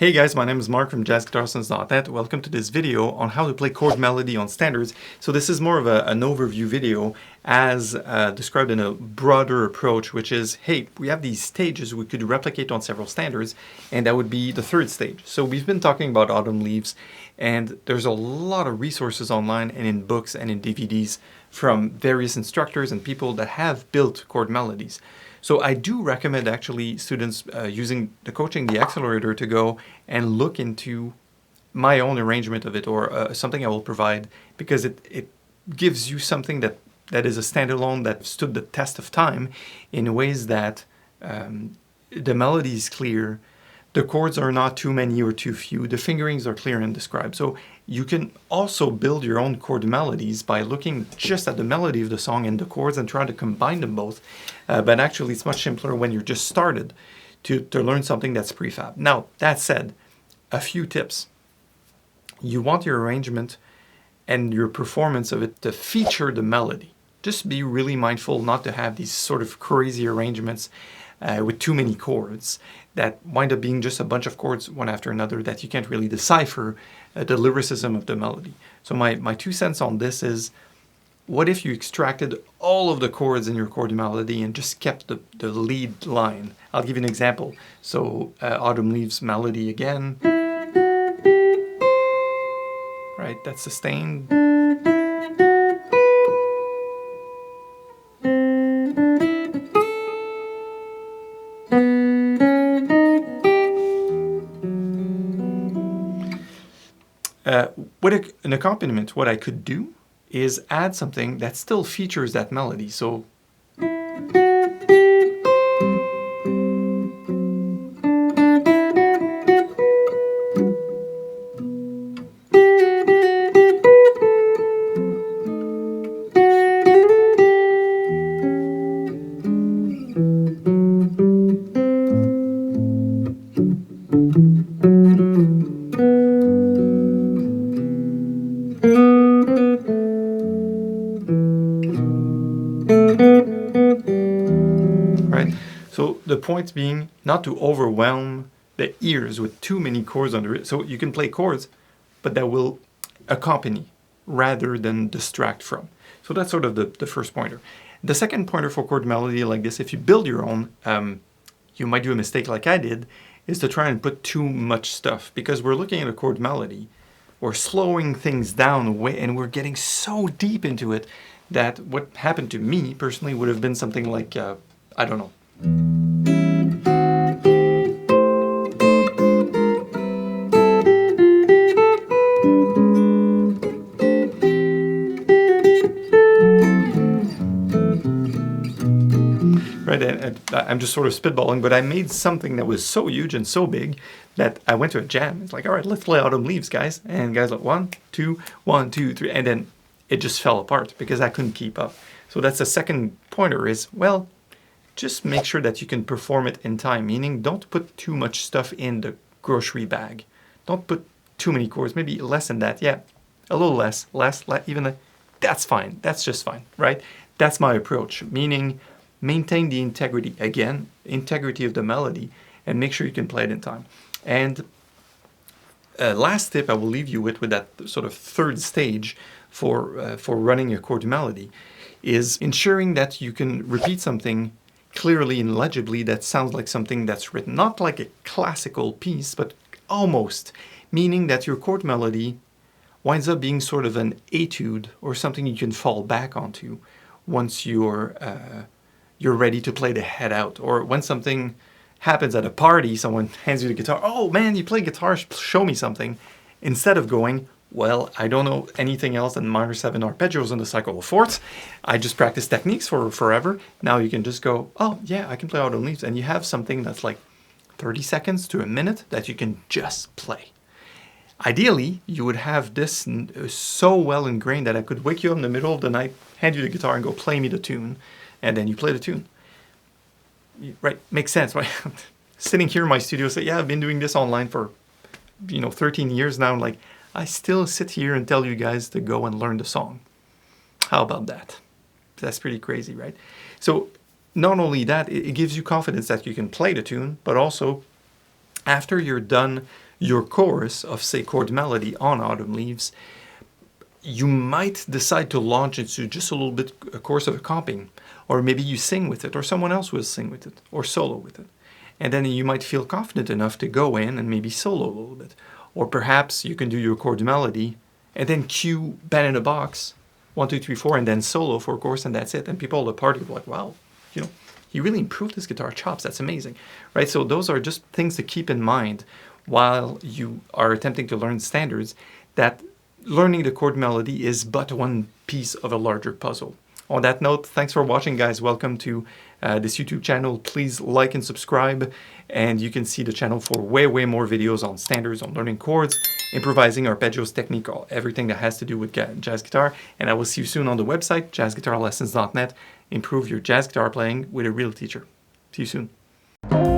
Hey guys, my name is Mark from jazzguitarsons.net. Welcome to this video on how to play chord melody on standards. So this is more of an overview video as described in a broader approach, which is, hey, we have these stages we could replicate on several standards, and that would be the third stage. So we've been talking about autumn leaves, and there's a lot of resources online and in books and in DVDs from various instructors and people that have built chord melodies. So I do recommend actually students using the Coaching the Accelerator to go and look into my own arrangement of it, or something I will provide, because it gives you something that is a standalone that stood the test of time in ways that the melody is clear, the chords are not too many or too few, the fingerings are clear and described. So you can also build your own chord melodies by looking just at the melody of the song and the chords and trying to combine them both. But actually it's much simpler when you're just started to learn something that's prefab. Now, that said, a few tips. You want your arrangement and your performance of it to feature the melody. Just be really mindful not to have these sort of crazy arrangements with too many chords that wind up being just a bunch of chords one after another that you can't really decipher the lyricism of the melody. So my 2 cents on this is, what if you extracted all of the chords in your chord melody and just kept the lead line? I'll give you an example. So Autumn Leaves melody again. Right, that's sustained. With an accompaniment, what I could do is add something that still features that melody. So right? So the point being not to overwhelm the ears with too many chords under it. So you can play chords, but that will accompany rather than distract from. So that's sort of the first pointer. The second pointer for chord melody like this, if you build your own, you might do a mistake like I did, is to try and put too much stuff, because we're looking at a chord melody, we're slowing things down way, and we're getting so deep into it that what happened to me personally would have been something like, I don't know. Right, and I'm just sort of spitballing, but I made something that was so huge and so big that I went to a jam. It's like, all right, let's play Autumn Leaves, guys. And guys like 1, 2, 1, 2, 3, and then it just fell apart because I couldn't keep up. So that's the second pointer is, well, just make sure that you can perform it in time, meaning don't put too much stuff in the grocery bag. Don't put too many chords, maybe less than that. Yeah, a little less, even that's fine. That's just fine, right? That's my approach, meaning maintain the integrity, again, integrity of the melody, and make sure you can play it in time. And last tip I will leave you with that sort of third stage for running a chord melody is ensuring that you can repeat something clearly and legibly that sounds like something that's written, not like a classical piece, but almost, meaning that your chord melody winds up being sort of an etude or something you can fall back onto once you're ready to play the head out, or when something happens at a party, someone hands you the guitar, oh man, you play guitar, show me something, instead of going, well, I don't know anything else than minor 7 arpeggios and the cycle of fourths. I just practice techniques for forever. Now you can just go, oh yeah, I can play Autumn Leaves, and you have something that's like 30 seconds to a minute that you can just play. Ideally, you would have this so well ingrained that I could wake you up in the middle of the night, hand you the guitar and go, play me the tune, and then you play the tune. Right, makes sense, right? Sitting here in my studio, say, yeah, I've been doing this online for 13 years now. Like, I still sit here and tell you guys to go and learn the song. How about that? That's pretty crazy, right? So not only that, it gives you confidence that you can play the tune, but also after you're done your chorus of, say, chord melody on Autumn Leaves, you might decide to launch into just a little bit a course of accompanying, or maybe you sing with it, or someone else will sing with it, or solo with it. And then you might feel confident enough to go in and maybe solo a little bit. Or perhaps you can do your chord melody and then cue Band in a Box, 1, 2, 3, 4, and then solo for a course, and that's it. And people at the party are like, wow, you know, he really improved his guitar chops. That's amazing, right? So those are just things to keep in mind while you are attempting to learn standards, that learning the chord melody is but one piece of a larger puzzle. On that note, thanks for watching, guys. Welcome to this YouTube channel. Please like and subscribe, and you can see the channel for way more videos on standards, on learning chords, improvising, arpeggios, technique, everything that has to do with jazz guitar. And I will see you soon on the website, jazzguitarlessons.net. Improve your jazz guitar playing with a real teacher. See you soon.